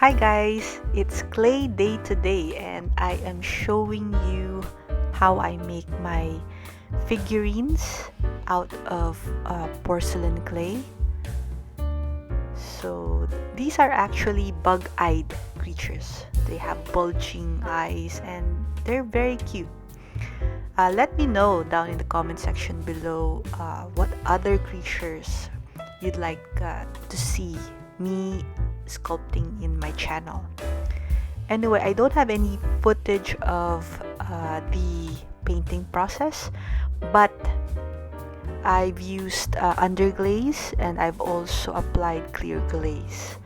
Hi guys, it's clay day today and I am showing you how I make my figurines out of porcelain clay. So these are actually bug-eyed creatures. They have bulging eyes and they're very cute. Let me know down in the comment section below what other creatures you'd like to see me sculpting in my channel. Anyway, I don't have any footage of the painting process, but I've used underglaze and I've also applied clear glaze.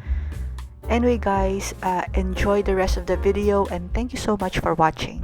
Anyway guys, enjoy the rest of the video and thank you so much for watching.